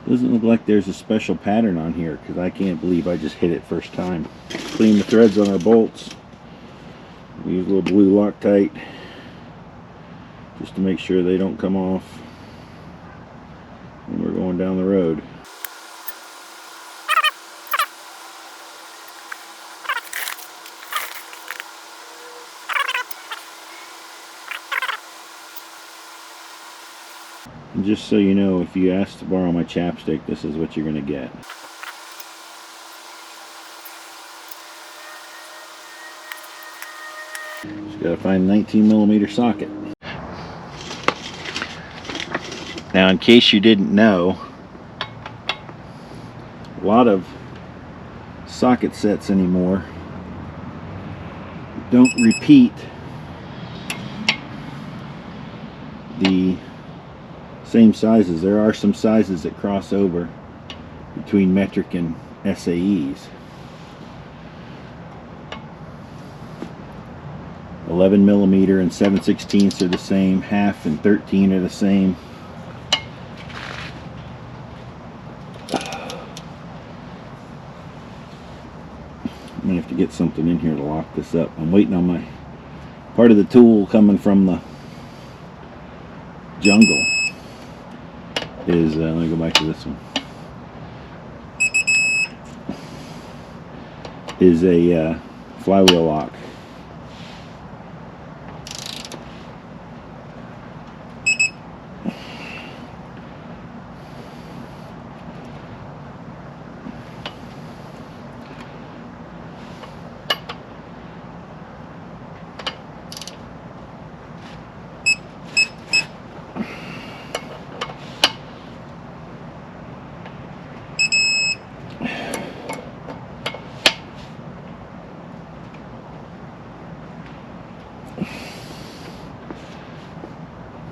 Doesn't look like there's a special pattern on here, because I can't believe I just hit it first time. Clean the threads on our bolts. We use a little blue Loctite just to make sure they don't come off when we're going down the road. And just so you know, if you ask to borrow my chapstick, this is what you're going to get. Just got to find a 19mm socket. Now, in case you didn't know, a lot of socket sets anymore don't repeat the same sizes. There are some sizes that cross over between metric and SAEs. 11mm and 7/16 are the same, half and 13 are the same. I'm gonna have to get something in here to lock this up. I'm waiting on my part of the tool coming from the jungle is, let me go back to this one, is a flywheel lock.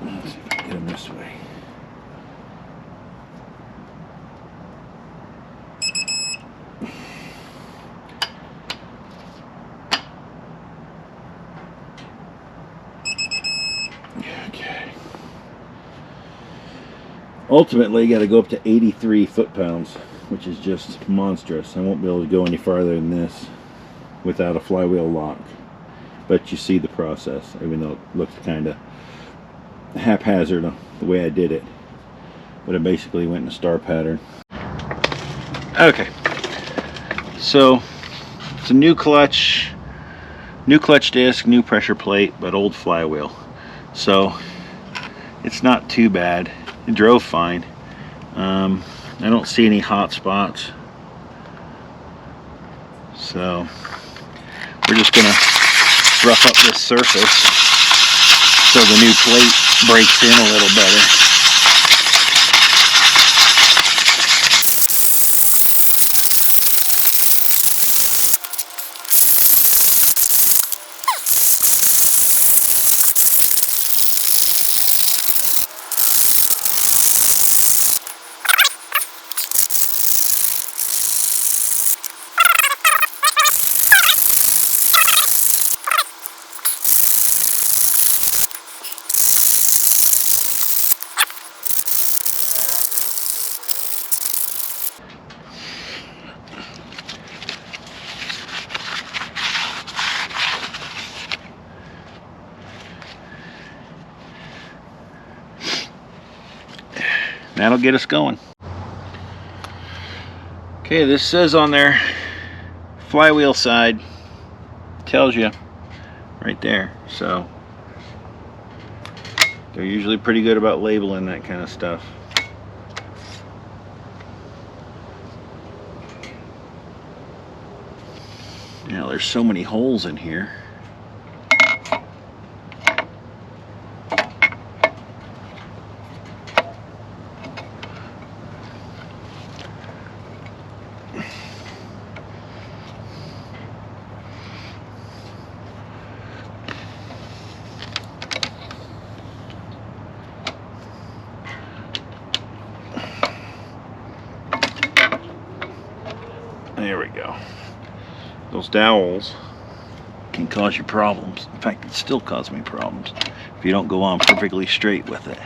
Let's see if I can get them this way. Okay. Ultimately, you got to go up to 83 foot-pounds, which is just monstrous. I won't be able to go any farther than this without a flywheel lock. But you see the process, even though it looks kind of haphazard the way I did it. But I basically went in a star pattern. Okay, so it's a new clutch disc, new pressure plate, but old flywheel. So it's not too bad. It drove fine. I don't see any hot spots. So we're just gonna rough up this surface so the new plate breaks in a little better. That'll get us going. Okay, this says on there, flywheel side, tells you right there. So they're usually pretty good about labeling that kind of stuff. Now there's so many holes in here. There we go. Those dowels can cause you problems. In fact, it still causes me problems if you don't go on perfectly straight with it.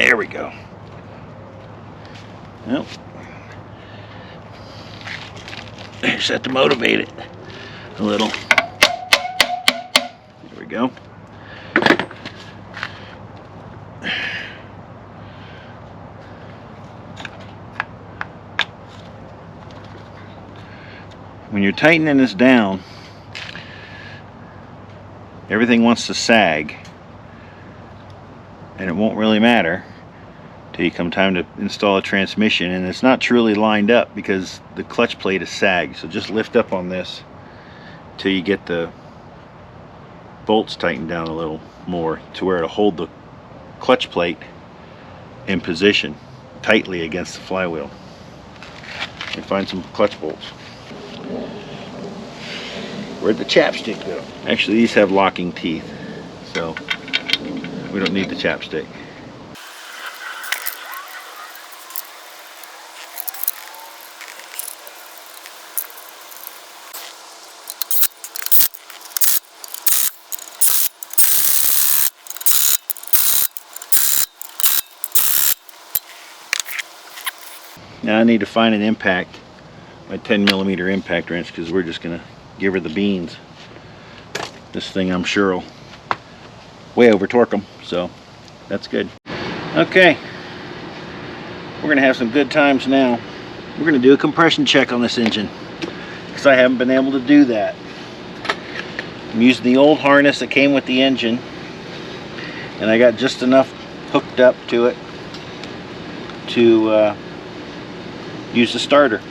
There we go. Well, just have to motivate it a little. There we go. When you're tightening this down, everything wants to sag, and it won't really matter till you come time to install a transmission, and it's not truly lined up because the clutch plate is sagged. So just lift up on this till you get the bolts tightened down a little more to where it'll hold the clutch plate in position tightly against the flywheel. And find some clutch bolts. Where'd the chapstick go? Actually, these have locking teeth, so we don't need the chapstick. Now I need to find an impact, my 10mm impact wrench, because we're just gonna give her the beans. This thing I'm sure will way over torque them, so that's good. Okay, we're gonna have some good times now. We're gonna do a compression check on this engine because I haven't been able to do that. I'm using the old harness that came with the engine, and I got just enough hooked up to it to use the starter.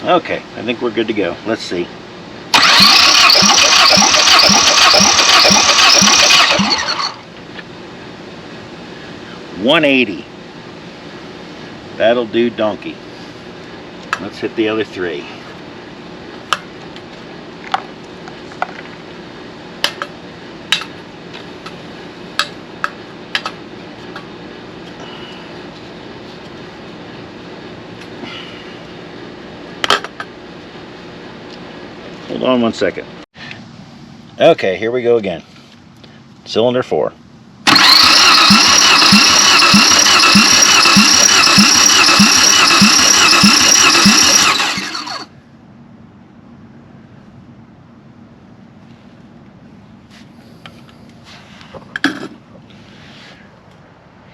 Okay, I think we're good to go. Let's see. $180. That'll do donkey. Let's hit the other 3. Hold on 1 second. Okay, here we go again. Cylinder 4.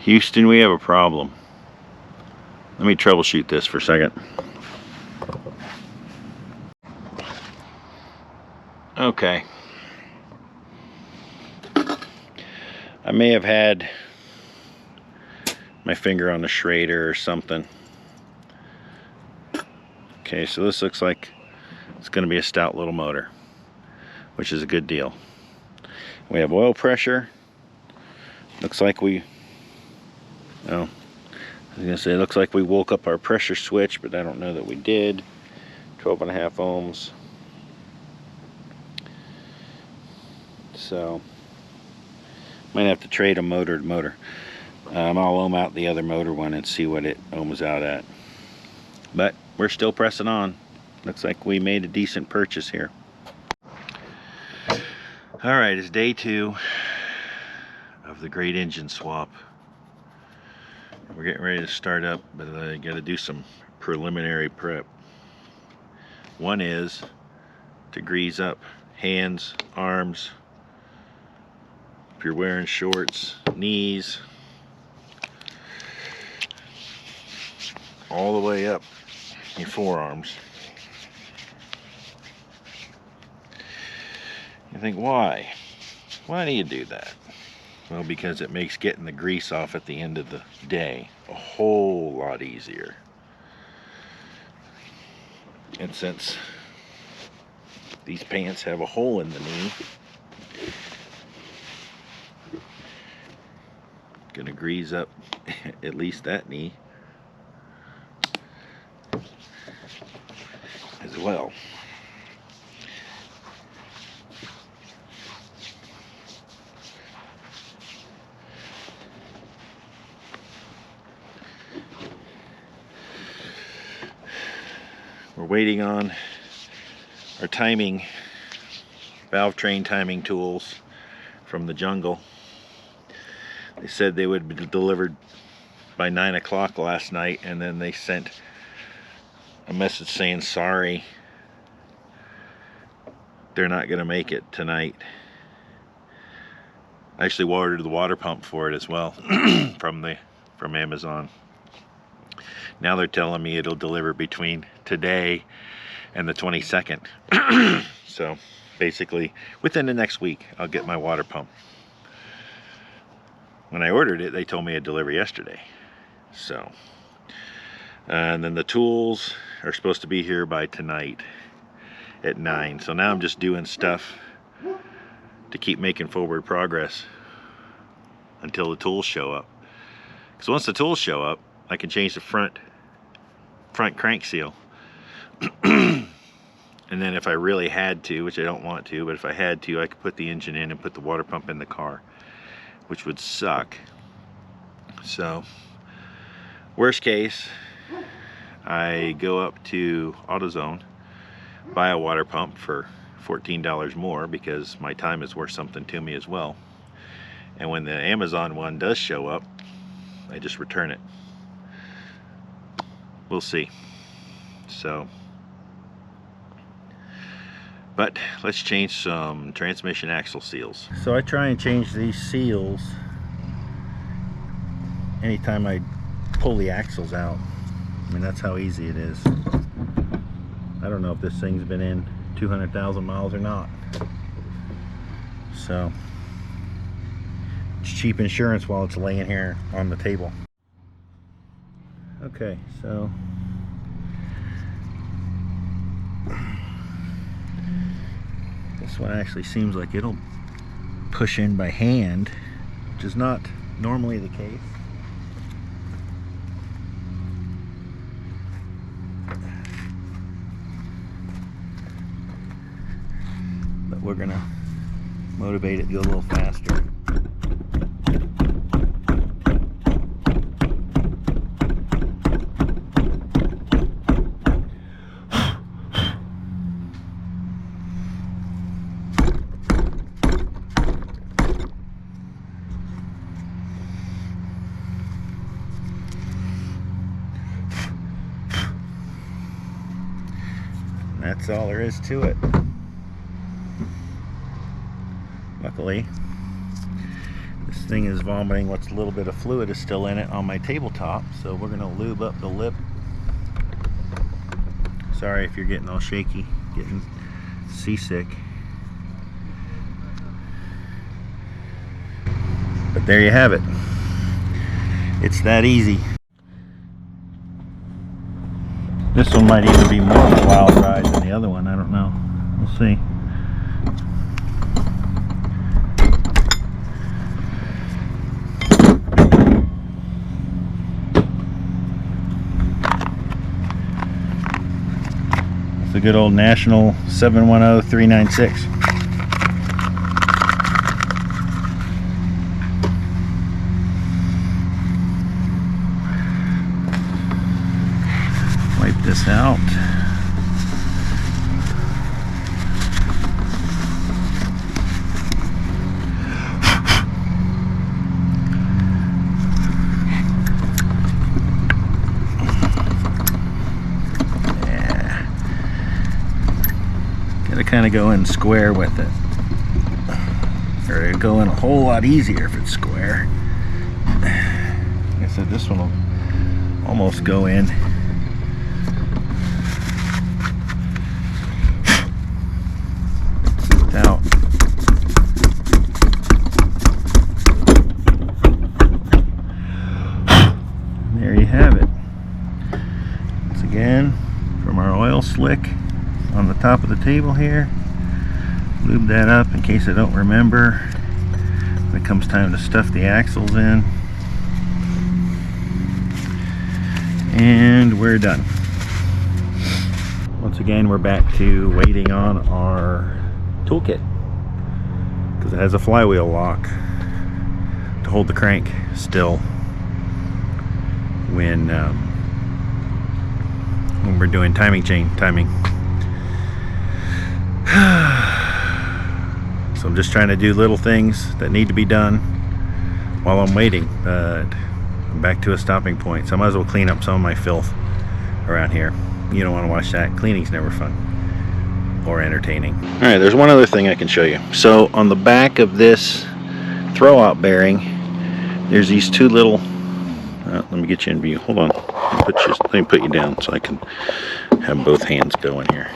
Houston, we have a problem. Let me troubleshoot this for a second. Okay. I may have had my finger on the Schrader or something. Okay, so this looks like it's going to be a stout little motor, which is a good deal. We have oil pressure. Looks like we, oh, I was going to say, it looks like we woke up our pressure switch, but I don't know that we did. 12.5 ohms. So, might have to trade a motor to motor. I'll ohm out the other motor one and see what it ohms out at. But we're still pressing on. Looks like we made a decent purchase here. Alright, it's day 2 of the great engine swap. We're getting ready to start up, but I got to do some preliminary prep. One is to grease up hands, arms, if you're wearing shorts, knees, all the way up your forearms. You think, why? Why do you do that? Well, because it makes getting the grease off at the end of the day a whole lot easier. And since these pants have a hole in the knee, gonna grease up at least that knee as well. We're waiting on our timing, valve train timing tools from the jungle. They said they would be delivered by 9 o'clock last night, and then they sent a message saying sorry, they're not going to make it tonight. I actually ordered the water pump for it as well from Amazon. Now they're telling me it'll deliver between today and the 22nd. So basically within the next week I'll get my water pump. When I ordered it, they told me it'd deliver yesterday. So, and then the tools are supposed to be here by tonight at 9. So now I'm just doing stuff to keep making forward progress until the tools show up. Because once the tools show up, I can change the front crank seal. And then if I really had to, which I don't want to, but if I had to, I could put the engine in and put the water pump in the car, which would suck. So worst case, I go up to AutoZone, buy a water pump for $14 more because my time is worth something to me as well. And when the Amazon one does show up, I just return it. We'll see. So, but let's change some transmission axle seals. So I try and change these seals anytime I pull the axles out. I mean, that's how easy it is. I don't know if this thing's been in 200,000 miles or not. So it's cheap insurance while it's laying here on the table. Okay, so this one actually seems like it'll push in by hand, which is not normally the case. But we're gonna motivate it to go a little faster. That's all there is to it. Luckily, this thing is vomiting what's a little bit of fluid is still in it on my tabletop, so we're gonna lube up the lip. Sorry if you're getting all shaky, getting seasick. But there you have it. It's that easy. This one might even be more of a wild ride than the other one. I don't know. We'll see. It's a good old National 710396. Wipe this out. Yeah. Gotta kind of go in square with it. Or it'll go in a whole lot easier if it's square. Like I said, this one will almost go in. Out. There you have it. Once again, from our oil slick on the top of the table here. Lube that up in case I don't remember when it comes time to stuff the axles in. And we're done. Once again, we're back to waiting on our toolkit because it has a flywheel lock to hold the crank still when we're doing timing chain timing. So I'm just trying to do little things that need to be done while I'm waiting, back to a stopping point. So I might as well clean up some of my filth around here. You don't want to watch that. Cleaning's never fun or entertaining. All right, there's one other thing I can show you. So on the back of this throwout bearing, there's these two little, let me get you in view. Hold on. Let me put you down so I can have both hands going here.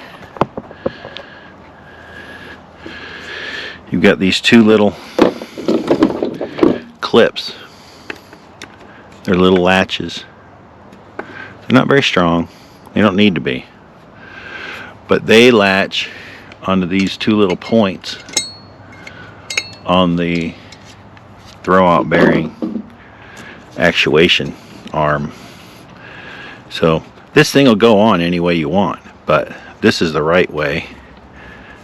You've got these two little clips. They're little latches. They're not very strong. They don't need to be. But they latch onto these two little points on the throwout bearing actuation arm. So this thing will go on any way you want, but this is the right way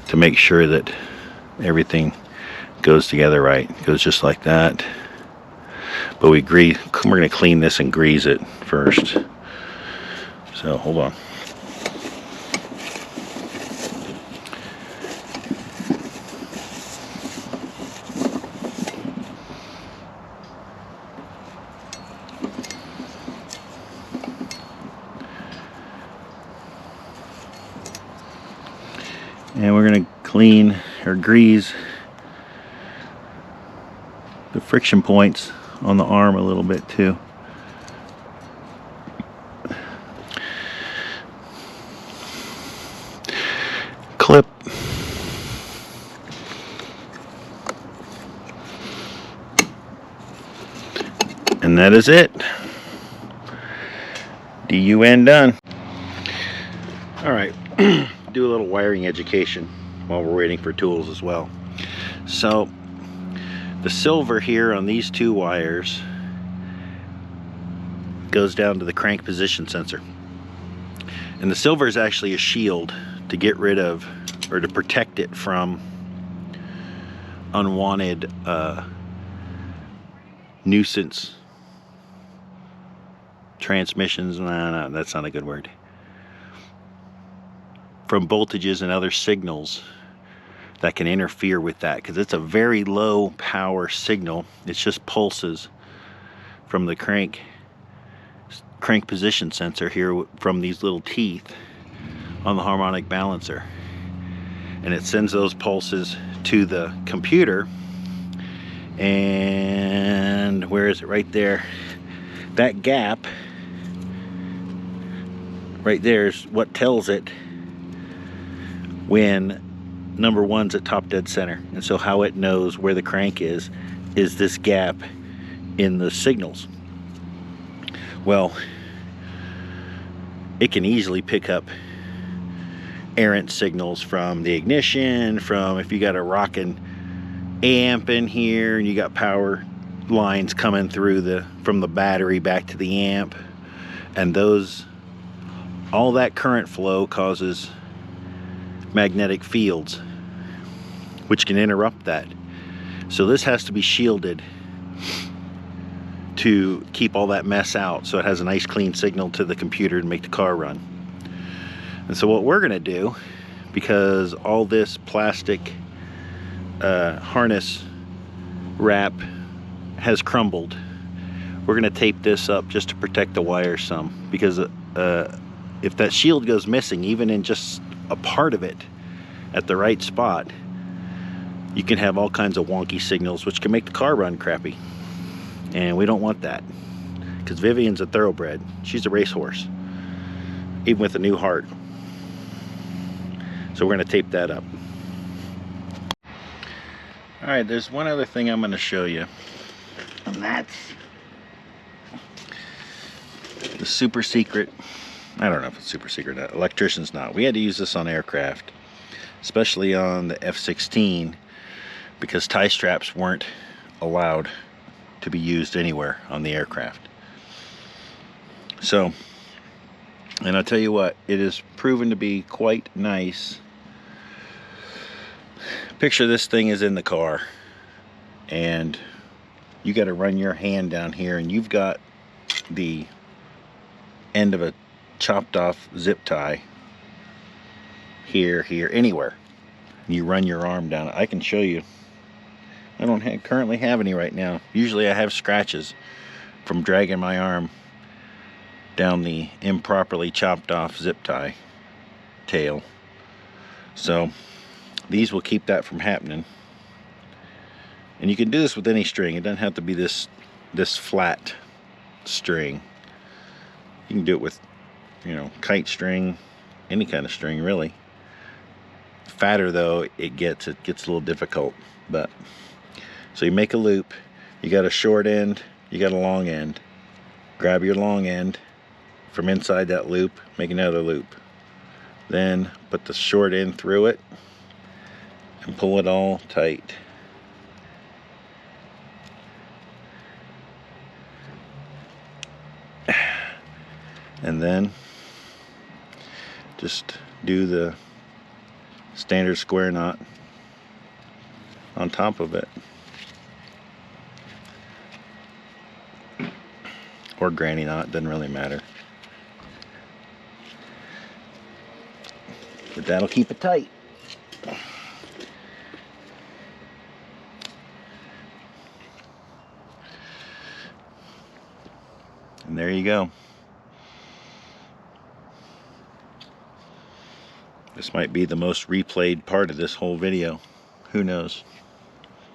to make sure that everything goes together right. It goes just like that. But we're going to clean this and grease it first. So hold on. And we're going to clean or grease the friction points on the arm a little bit too. Clip. And that is it. DUN done. All right. Do a little wiring education while we're waiting for tools as well. So the silver here on these two wires goes down to the crank position sensor, and the silver is actually a shield to get rid of or to protect it from unwanted nuisance transmissions. No, that's not a good word. From voltages and other signals that can interfere with that, because it's a very low power signal. It's just pulses from the crank position sensor here from these little teeth on the harmonic balancer, and it sends those pulses to the computer. And where is it? Right there. That gap right there is what tells it when number one's at top dead center. And so how it knows where the crank is this gap in the signals. Well, it can easily pick up errant signals from the ignition, from if you got a rocking amp in here and you got power lines coming through from the battery back to the amp, and all that current flow causes magnetic fields which can interrupt that. So this has to be shielded to keep all that mess out, so it has a nice clean signal to the computer to make the car run. And so what we're going to do, because all this plastic harness wrap has crumbled, we're going to tape this up just to protect the wire some, because if that shield goes missing, even in just a part of it at the right spot, you can have all kinds of wonky signals which can make the car run crappy, and we don't want that, because Vivian's a thoroughbred. She's a racehorse, even with a new heart. So we're going to tape that up. All right, there's one other thing I'm going to show you, and that's the super secret. I don't know if it's super secret. Electricians not. We had to use this on aircraft, especially on the F-16, because tie straps weren't allowed to be used anywhere on the aircraft. So, and I'll tell you what, it is proven to be quite nice. Picture this thing is in the car, and you got to run your hand down here, and you've got the end of a chopped off zip tie here, anywhere. You run your arm down. I can show you. I don't currently have any right now. Usually I have scratches from dragging my arm down the improperly chopped off zip tie tail. So these will keep that from happening. And you can do this with any string. It doesn't have to be this flat string. You can do it with, you know, kite string, any kind of string really. Fatter though it gets a little difficult. But so you make a loop, you got a short end, you got a long end. Grab your long end from inside that loop, make another loop. Then put the short end through it and pull it all tight. And then just do the standard square knot on top of it, or granny knot, doesn't really matter, but that'll keep it tight. And there you go. This might be the most replayed part of this whole video. Who knows?